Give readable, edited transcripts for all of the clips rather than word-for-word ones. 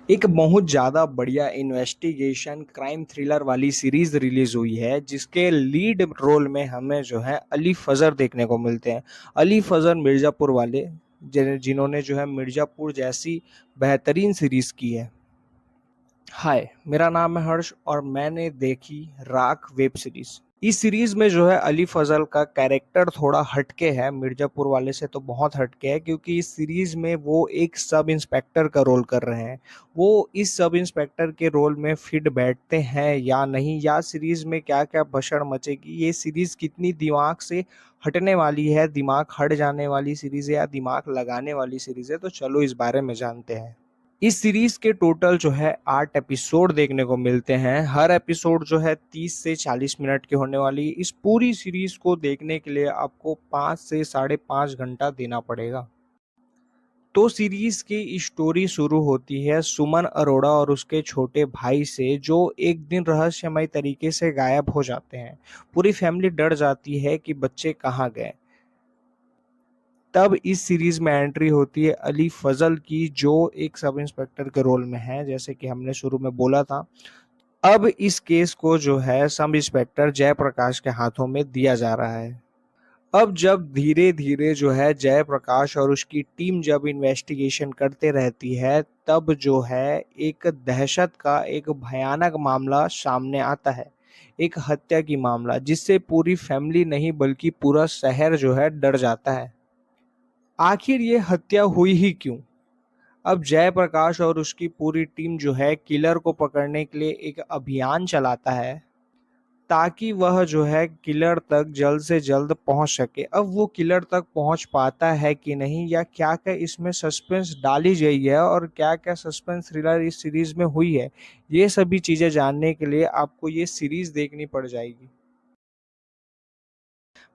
एक बहुत ज़्यादा बढ़िया इन्वेस्टिगेशन क्राइम थ्रिलर वाली सीरीज़ रिलीज़ हुई है, जिसके लीड रोल में हमें जो है अली फज़र देखने को मिलते हैं। अली फज़र मिर्ज़ापुर वाले जिन्होंने जो है मिर्ज़ापुर जैसी बेहतरीन सीरीज़ की है। हाय, मेरा नाम है हर्ष और मैंने देखी राख वेब सीरीज। इस सीरीज में जो है अली फजल का कैरेक्टर थोड़ा हटके है, मिर्जापुर वाले से तो बहुत हटके है, क्योंकि इस सीरीज में वो एक सब इंस्पेक्टर का रोल कर रहे हैं। वो इस सब इंस्पेक्टर के रोल में फिट बैठते हैं या नहीं, या सीरीज में क्या क्या भसड़ मचेगी, ये सीरीज कितनी दिमाग से हटने वाली है, दिमाग हट जाने वाली सीरीज है या दिमाग लगाने वाली सीरीज है, तो चलो इस बारे में जानते हैं। इस सीरीज के टोटल जो है 8 एपिसोड देखने को मिलते हैं। हर एपिसोड जो है 30 से 40 मिनट के होने वाली। इस पूरी सीरीज को देखने के लिए आपको 5 से 5.5 घंटा देना पड़ेगा। तो सीरीज की स्टोरी शुरू होती है सुमन अरोड़ा और उसके छोटे भाई से, जो एक दिन रहस्यमय तरीके से गायब हो जाते हैं। पूरी फैमिली डर जाती है कि बच्चे कहाँ गए। तब इस सीरीज में एंट्री होती है अली फजल की, जो एक सब इंस्पेक्टर के रोल में है, जैसे कि हमने शुरू में बोला था। अब इस केस को जो है सब इंस्पेक्टर जयप्रकाश के हाथों में दिया जा रहा है। अब जब धीरे धीरे जो है जयप्रकाश और उसकी टीम जब इन्वेस्टिगेशन करते रहती है, तब जो है एक दहशत का एक भयानक मामला सामने आता है। एक हत्या की मामला, जिससे पूरी फैमिली नहीं बल्कि पूरा शहर जो है डर जाता है। आखिर ये हत्या हुई ही क्यों? अब जयप्रकाश और उसकी पूरी टीम जो है किलर को पकड़ने के लिए एक अभियान चलाता है, ताकि वह जो है किलर तक जल्द से जल्द पहुंच सके। अब वो किलर तक पहुंच पाता है कि नहीं, या क्या क्या इसमें सस्पेंस डाली गई है और क्या क्या सस्पेंस थ्रिलर इस सीरीज में हुई है, ये सभी चीजें जानने के लिए आपको ये सीरीज देखनी पड़ जाएगी।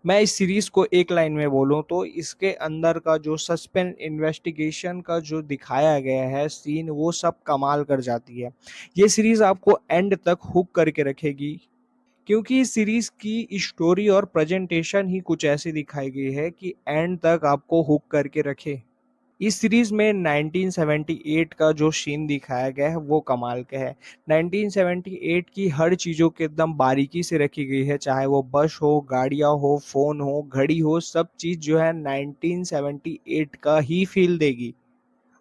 मैं इस सीरीज को एक लाइन में बोलूं तो इसके अंदर का जो सस्पेंस इन्वेस्टिगेशन का जो दिखाया गया है सीन, वो सब कमाल कर जाती है। ये सीरीज आपको एंड तक हुक करके रखेगी, क्योंकि इस सीरीज की स्टोरी और प्रेजेंटेशन ही कुछ ऐसी दिखाई गई है कि एंड तक आपको हुक करके रखे। इस सीरीज में 1978 का जो सीन दिखाया गया है वो कमाल का है। 1978 की हर चीज़ों के एकदम बारीकी से रखी गई है, चाहे वो बस हो, गाड़ियाँ हो, फ़ोन हो, घड़ी हो, सब चीज़ जो है 1978 का ही फील देगी।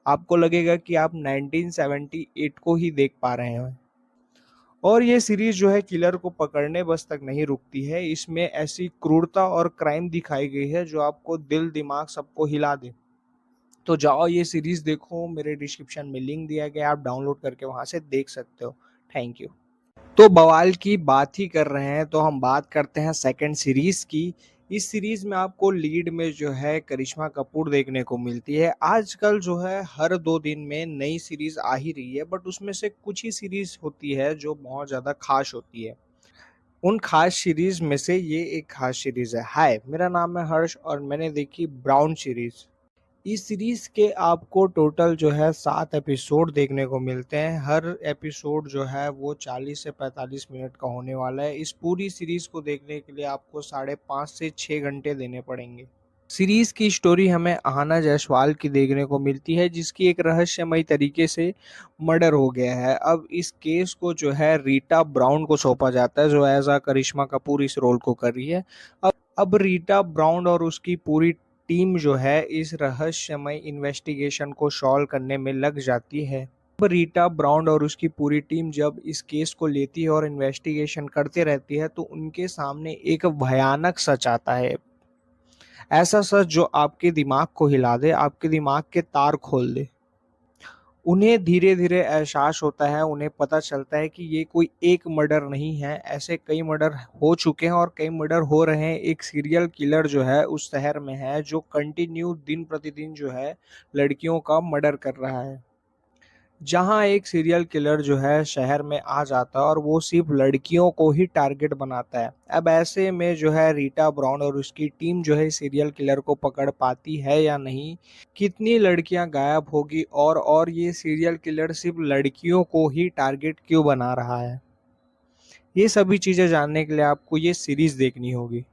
आपको लगेगा कि आप 1978 को ही देख पा रहे हैं। और ये सीरीज जो है किलर को पकड़ने बस तक नहीं रुकती है, इसमें ऐसी क्रूरता और क्राइम दिखाई गई है जो आपको दिल दिमाग सबको हिला दे। तो जाओ ये सीरीज देखो, मेरे डिस्क्रिप्शन में लिंक दिया गया है, आप डाउनलोड करके वहां से देख सकते हो। Thank you. तो बवाल की बात ही कर रहे हैं, तो हम बात करते हैं सेकंड सीरीज की। इस सीरीज में आपको लीड में जो है करिश्मा कपूर देखने को मिलती है। आजकल जो है हर 2 दिन में नई सीरीज आ ही रही है, बट उसमें से कुछ ही सीरीज होती है जो बहुत ज़्यादा खास होती है। उन खास सीरीज में से ये एक खास सीरीज है। हाय, मेरा नाम है हर्ष और मैंने देखी ब्राउन सीरीज। इस सीरीज के आपको टोटल जो है 7 एपिसोड देखने को मिलते हैं। हर एपिसोड जो है वो 40 से 45 मिनट का होने वाला है। इस पूरी सीरीज को देखने के लिए आपको 5.5 से 6 घंटे देने पड़ेंगे। सीरीज की स्टोरी हमें आहाना जायसवाल की देखने को मिलती है, जिसकी एक रहस्यमय तरीके से मर्डर हो गया है। अब इस केस को जो है रीटा ब्राउन को सौंपा जाता है, जो एज आ करिश्मा कपूर इस रोल को कर रही है। अब रीटा ब्राउन और उसकी पूरी टीम जो है इस रहस्यमय इन्वेस्टिगेशन को सॉल्व करने में लग जाती है। अब रीटा ब्राउन और उसकी पूरी टीम जब इस केस को लेती है और इन्वेस्टिगेशन करते रहती है, तो उनके सामने एक भयानक सच आता है। ऐसा सच जो आपके दिमाग को हिला दे, आपके दिमाग के तार खोल दे। उन्हें धीरे-धीरे एहसास होता है, उन्हें पता चलता है कि ये कोई एक मर्डर नहीं है, ऐसे कई मर्डर हो चुके हैं और कई मर्डर हो रहे हैं। एक सीरियल किलर जो है उस शहर में है, जो कंटिन्यू दिन प्रतिदिन जो है लड़कियों का मर्डर कर रहा है। जहाँ एक सीरियल किलर जो है शहर में आ जाता है और वो सिर्फ लड़कियों को ही टारगेट बनाता है। अब ऐसे में जो है रीटा ब्राउन और उसकी टीम जो है सीरियल किलर को पकड़ पाती है या नहीं, कितनी लड़कियां गायब होगी, और ये सीरियल किलर सिर्फ लड़कियों को ही टारगेट क्यों बना रहा है, ये सभी चीज़ें जानने के लिए आपको ये सीरीज देखनी होगी।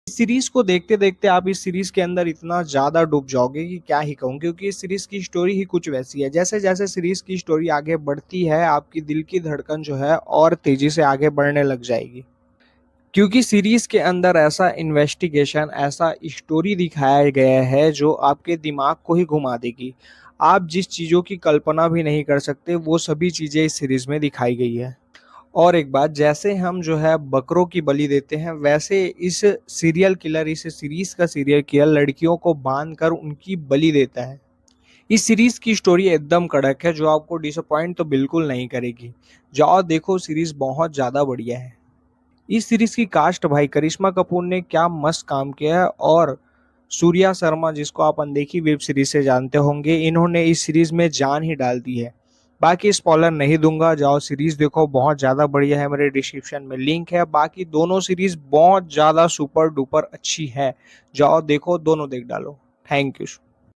इस सीरीज को देखते-देखते आप इस सीरीज के अंदर इतना ज़्यादा डूब जाओगे कि क्या ही कहूँ, क्योंकि इस सीरीज की स्टोरी ही कुछ वैसी है। जैसे-जैसे सीरीज की स्टोरी आगे बढ़ती है, आपकी दिल की धड़कन जो है और तेज़ी से आगे बढ़ने लग जाएगी। क्योंकि सीरीज के अंदर ऐसा इन्वेस्टिगेशन, ऐसा स्टोरी दिखाया गया है जो आपके दिमाग को ही घुमा देगी। आप जिस चीज़ों की कल्पना भी नहीं कर सकते, वो सभी चीज़ें इस सीरीज में दिखाई गई है। और एक बात, जैसे हम जो है बकरों की बलि देते हैं, वैसे इस सीरियल किलर, इस सीरीज का सीरियल किलर लड़कियों को बांध कर उनकी बलि देता है। इस सीरीज की स्टोरी एकदम कड़क है, जो आपको डिसअपॉइंट तो बिल्कुल नहीं करेगी। जाओ देखो, सीरीज बहुत ज़्यादा बढ़िया है। इस सीरीज की कास्ट भाई, करिश्मा कपूर ने क्या मस्त काम किया है, और सूर्या शर्मा, जिसको आप अनदेखी वेब सीरीज से जानते होंगे, इन्होंने इस सीरीज में जान ही डाल दी है। बाकी स्पॉइलर नहीं दूंगा, जाओ सीरीज देखो, बहुत ज्यादा बढ़िया है। मेरे डिस्क्रिप्शन में लिंक है। बाकी दोनों सीरीज बहुत ज्यादा सुपर डुपर अच्छी है। जाओ देखो, दोनों देख डालो। Thank you.